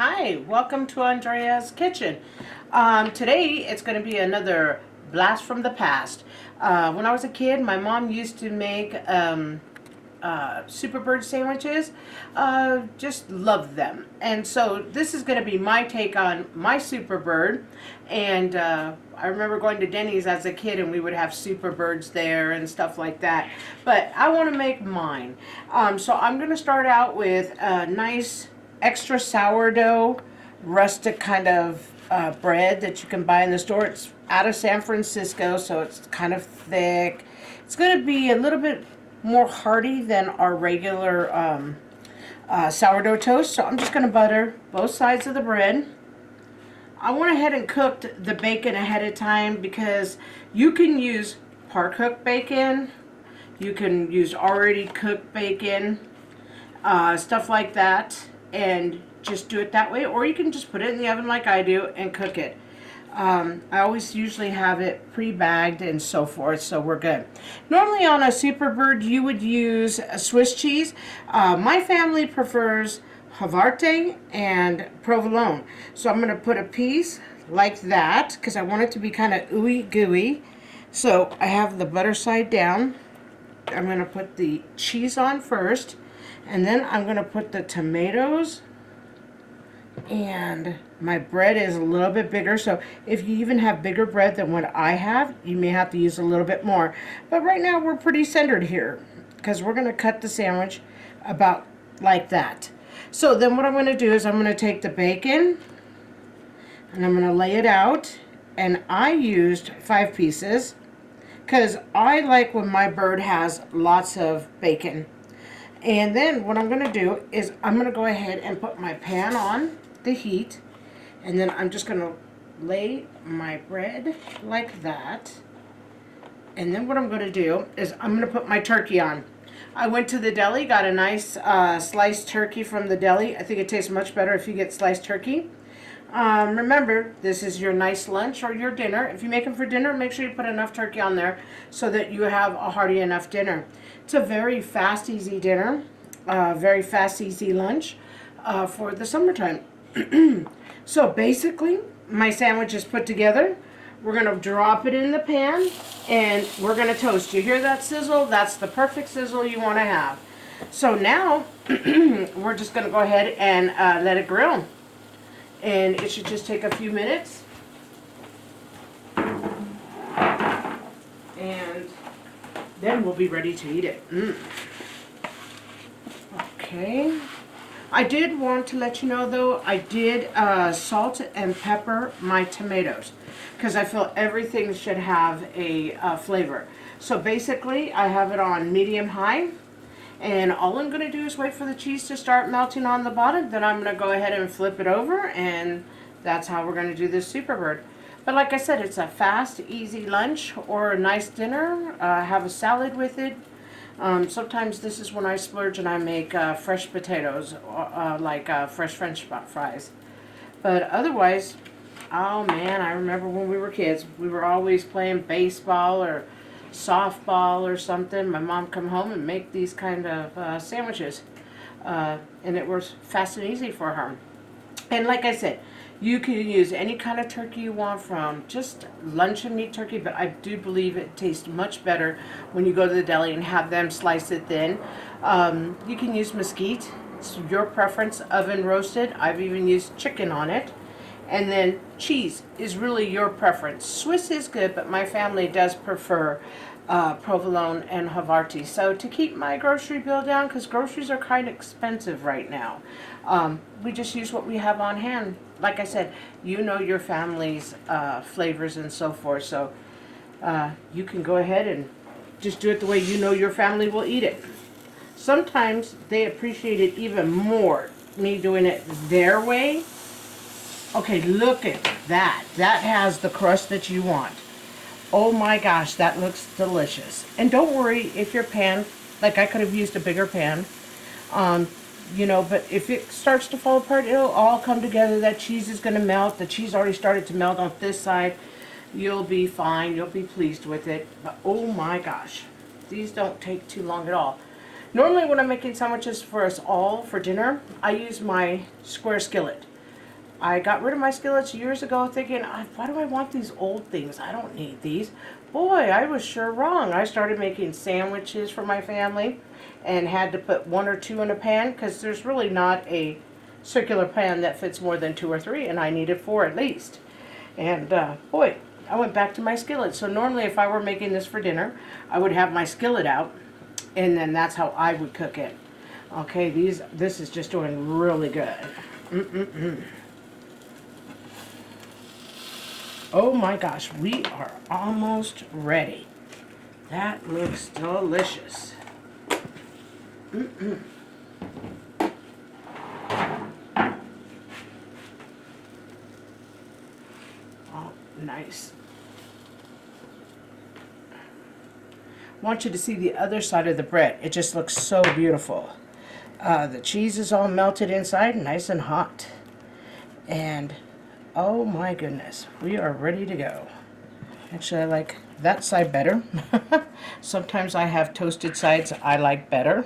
Hi, welcome to Andrea's kitchen. Today it's going to be another blast from the past. When I was a kid, my mom used to make Superbird sandwiches. Just loved them. And so this is going to be my take on my Superbird. And I remember going to Denny's as a kid and we would have Superbirds there and stuff like that. But I want to make mine. So I'm going to start out with a nice extra sourdough, rustic kind of bread that you can buy in the store. It's out of San Francisco, so it's kind of thick. It's going to be a little bit more hearty than our regular sourdough toast. So I'm just going to butter both sides of the bread. I went ahead and cooked the bacon ahead of time because you can use par-cooked bacon. You can use already cooked bacon, stuff like that, and just do it that way. Or you can just put it in the oven like I do and cook it. I always usually have it pre-bagged and so forth, so we're good. Normally on a Superbird you would use a Swiss cheese. My family prefers Havarti and provolone. So I'm going to put a piece like that because I want it to be kind of ooey gooey. So I have the butter side down. I'm going to put the cheese on first, and then I'm going to put the tomatoes, and my bread is a little bit bigger, so if you even have bigger bread than what I have, you may have to use a little bit more. But right now we're pretty centered here because we're going to cut the sandwich about like that. So then what I'm going to do is I'm going to take the bacon and I'm going to lay it out, and I used 5 pieces because I like when my bird has lots of bacon. And then what I'm going to do is I'm going to go ahead and put my pan on the heat, and then I'm just going to lay my bread like that. And then what I'm going to do is I'm going to put my turkey on. I went to the deli, got a nice sliced turkey from the deli. I think it tastes much better if you get sliced turkey. Remember, this is your nice lunch or your dinner. If you make them for dinner, make sure you put enough turkey on there so that you have a hearty enough dinner. It's a very fast, easy dinner, very fast, easy lunch for the summertime. So basically, my sandwich is put together. We're going to drop it in the pan and we're going to toast. You hear that sizzle? That's the perfect sizzle you want to have. So now we're just going to go ahead and let it grill. And it should just take a few minutes. And then we'll be ready to eat it. Okay. I did want to let you know though, I did salt and pepper my tomatoes because I feel everything should have a flavor. So basically I have it on medium high, and all I'm going to do is wait for the cheese to start melting on the bottom. Then I'm going to go ahead and flip it over, and that's how we're going to do this Superbird. But like I said, it's a fast, easy lunch or a nice dinner. Have a salad with it. Sometimes this is when I splurge and I make fresh potatoes, like fresh French fries. But otherwise, oh man, I remember when we were kids, we were always playing baseball or softball or something. My mom come home and make these kind of sandwiches, and it was fast and easy for her. And like I said, you can use any kind of turkey you want, from just luncheon meat turkey, but I do believe it tastes much better when you go to the deli and have them slice it thin. You can use mesquite. It's your preference, oven roasted. I've even used chicken on it. And then cheese is really your preference. Swiss is good, but my family does prefer provolone and Havarti. So to keep my grocery bill down, because groceries are kind of expensive right now, we just use what we have on hand. Like I said, you know your family's flavors and so forth. So you can go ahead and just do it the way you know your family will eat it. Sometimes they appreciate it even more, me doing it their way. Okay, look at that. That has the crust that you want. Oh my gosh, that looks delicious. And don't worry if your pan, like I could have used a bigger pan, you know, but if it starts to fall apart, it'll all come together. That cheese is going to melt. The cheese already started to melt on this side. You'll be fine. You'll be pleased with it. But oh my gosh, these don't take too long at all. Normally when I'm making sandwiches for us all for dinner, I use my square skillet. I got rid of my skillets years ago thinking, why do I want these old things? I don't need these. Boy, I was sure wrong. I started making sandwiches for my family and had to put 1 or 2 in a pan because there's really not a circular pan that fits more than 2 or 3, and I needed 4 at least. And boy, I went back to my skillet. So normally if I were making this for dinner, I would have my skillet out, and then that's how I would cook it. Okay, this is just doing really good. Oh my gosh, we are almost ready. That looks delicious. Oh, nice. I want you to see the other side of the bread. It just looks so beautiful. The cheese is all melted inside, nice and hot. And oh my goodness, we are ready to go. Actually, I like that side better. Sometimes I have toasted sides I like better.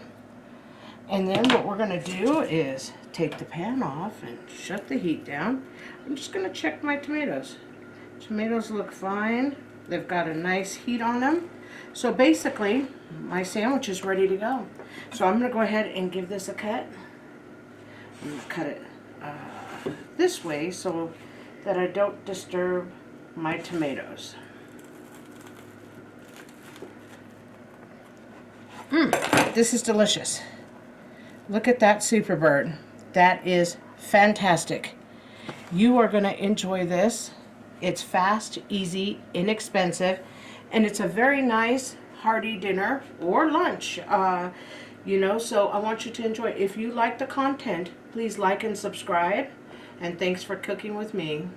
And then what we're going to do is take the pan off and shut the heat down. I'm just going to check my tomatoes. Tomatoes look fine. They've got a nice heat on them. So basically, my sandwich is ready to go. So I'm going to go ahead and give this a cut. I'm going to cut it this way so that I don't disturb my tomatoes. This is delicious. Look at that super bird. That is fantastic. You are going to enjoy this. It's fast, easy, inexpensive, and it's a very nice hearty dinner or lunch. You know, so I want you to enjoy it. If you like the content, please like and subscribe. And thanks for cooking with me.